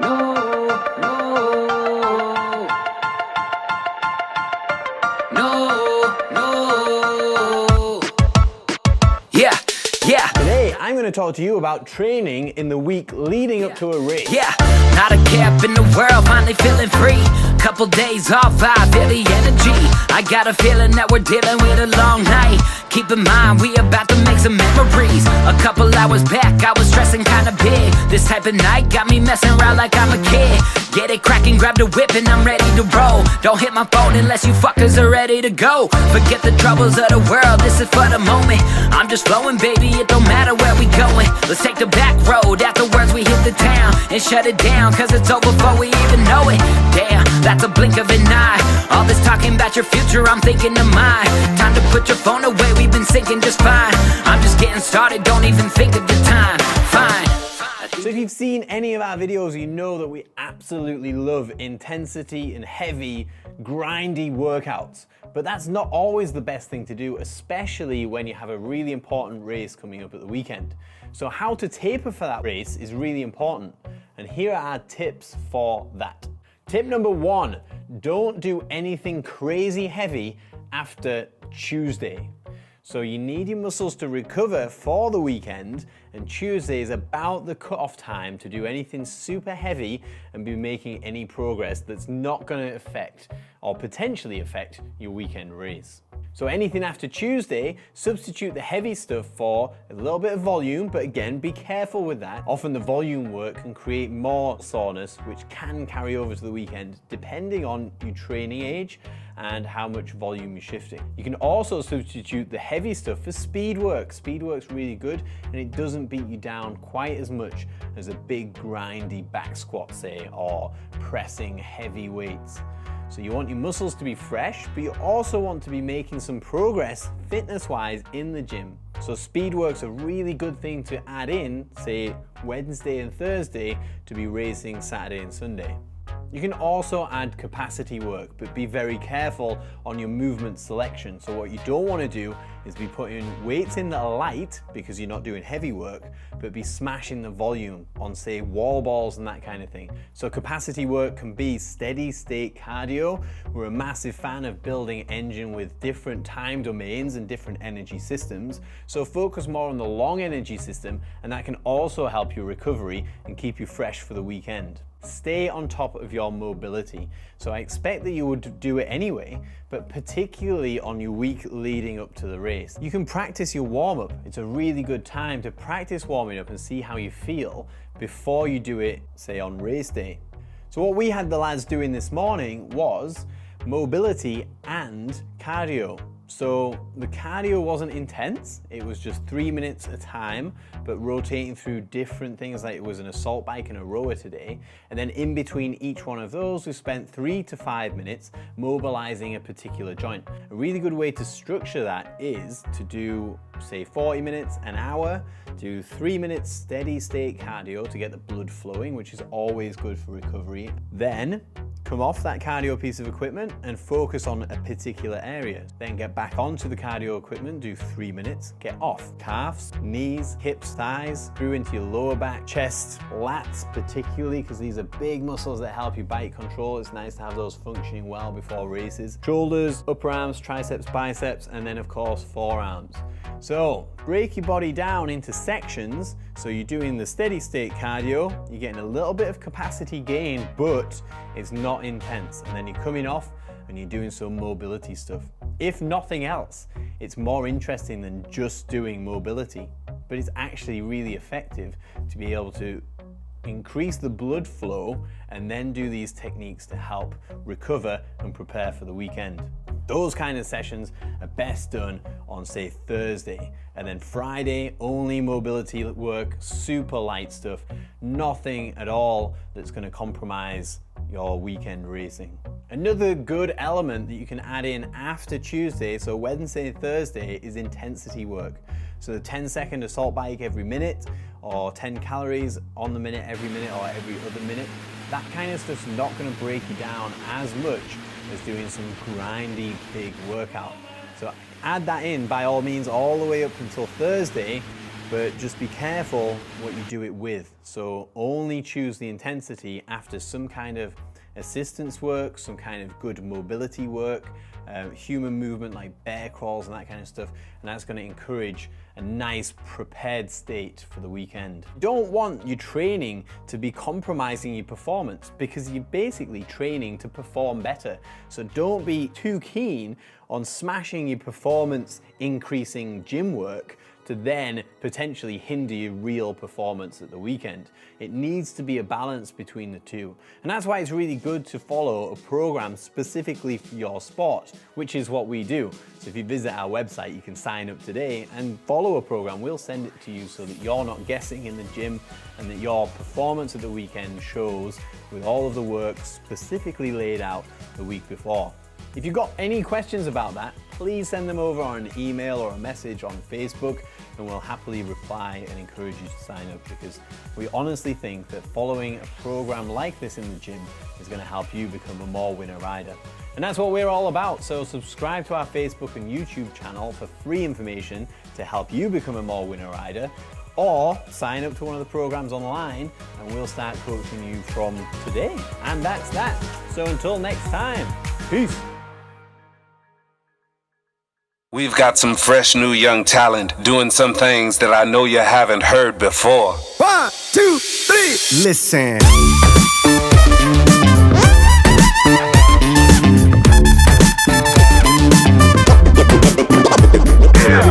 no, no. Yeah, yeah. Today, I'm going to talk to you about training in the week leading up to a race. Yeah, not a cap in the world, finally feeling free. Couple days off, I feel the energy. I got a feeling that we're dealing with a long night. Keep in mind, we about to make some memories. A couple hours back, I was stressing kinda big. This type of night got me messing around like I'm a kid. Get it cracking, grab the whip and I'm ready to roll. Don't hit my phone unless you fuckers are ready to go. Forget the troubles of the world, this is for the moment. I'm just flowing, baby, it don't matter where we going. Let's take the back road, afterwards we hit the town and shut it down, cause it's over before we even know it. Damn, that's a blink of an eye. All this talking about your future, I'm thinking of mine. Time to put your phone away, we've been sinking just fine. I'm just getting started, don't even think of the time. Fine. So if you've seen any of our videos, you know that we absolutely love intensity and heavy, grindy workouts. But that's not always the best thing to do, especially when you have a really important race coming up at the weekend. So how to taper for that race is really important. And here are our tips for that. Tip number 1, don't do anything crazy heavy after Tuesday. So you need your muscles to recover for the weekend, and Tuesday is about the cutoff time to do anything super heavy and be making any progress that's not going to affect or potentially affect your weekend race. So anything after Tuesday, substitute the heavy stuff for a little bit of volume, but again, be careful with that. Often the volume work can create more soreness, which can carry over to the weekend, depending on your training age and how much volume you're shifting. You can also substitute the heavy stuff for speed work. Speed work's really good, and it doesn't beat you down quite as much as a big grindy back squat, say, or pressing heavy weights. So you want your muscles to be fresh, but you also want to be making some progress fitness-wise in the gym. So speed work's a really good thing to add in, say, Wednesday and Thursday to be racing Saturday and Sunday. You can also add capacity work, but be very careful on your movement selection. So what you don't want to do is be putting weights in that are light because you're not doing heavy work, but be smashing the volume on, say, wall balls and that kind of thing. So capacity work can be steady state cardio. We're a massive fan of building engine with different time domains and different energy systems. So focus more on the long energy system, and that can also help your recovery and keep you fresh for the weekend. Stay on top of your mobility. So I expect that you would do it anyway, but particularly on your week leading up to the race. You can practice your warm-up. It's a really good time to practice warming up and see how you feel before you do it, say, on race day. So what we had the lads doing this morning was mobility and cardio. So the cardio wasn't intense, it was just 3 minutes at a time, but rotating through different things, like it was an assault bike and a rower today. And then in between each one of those, we spent 3 to 5 minutes mobilizing a particular joint. A really good way to structure that is to do, say, 40 minutes, an hour, do 3 minutes steady state cardio to get the blood flowing, which is always good for recovery. Then come off that cardio piece of equipment and focus on a particular area. Then get back onto the cardio equipment, do 3 minutes, get off. Calves, knees, hips, thighs, through into your lower back, chest, lats particularly, because these are big muscles that help you bike control. It's nice to have those functioning well before races. Shoulders, upper arms, triceps, biceps, and then of course forearms. So break your body down into sections. So you're doing the steady state cardio, you're getting a little bit of capacity gain, but it's not intense. And then you're coming off and you're doing some mobility stuff. If nothing else, it's more interesting than just doing mobility, but it's actually really effective to be able to increase the blood flow and then do these techniques to help recover and prepare for the weekend. Those kind of sessions are best done on, say, Thursday, and then Friday, only mobility work, super light stuff, nothing at all that's going to compromise your weekend racing. Another good element that you can add in after Tuesday, so Wednesday and Thursday, is intensity work. So the 10-second assault bike every minute, or 10 calories on the minute every minute, or every other minute. That kind of stuff's not going to break you down as much as doing some grindy big workout. So add that in by all means all the way up until Thursday, but just be careful what you do it with. So only choose the intensity after some kind of assistance work, some kind of good mobility work, human movement like bear crawls and that kind of stuff, and that's going to encourage a nice prepared state for the weekend. You don't want your training to be compromising your performance, because you're basically training to perform better. So don't be too keen on smashing your performance increasing gym work to then potentially hinder your real performance at the weekend. It needs to be a balance between the two. And that's why it's really good to follow a program specifically for your sport, which is what we do. So if you visit our website, you can sign up today and follow a program. We'll send it to you so that you're not guessing in the gym, and that your performance at the weekend shows with all of the work specifically laid out the week before. If you've got any questions about that, please send them over on an email or a message on Facebook, and we'll happily reply and encourage you to sign up, because we honestly think that following a program like this in the gym is going to help you become a more winner rider. And that's what we're all about. So subscribe to our Facebook and YouTube channel for free information to help you become a more winner rider, or sign up to one of the programs online and we'll start coaching you from today. And that's that. So until next time, peace. We've got some fresh new young talent doing some things that I know you haven't heard before. 1, 2, 3, listen.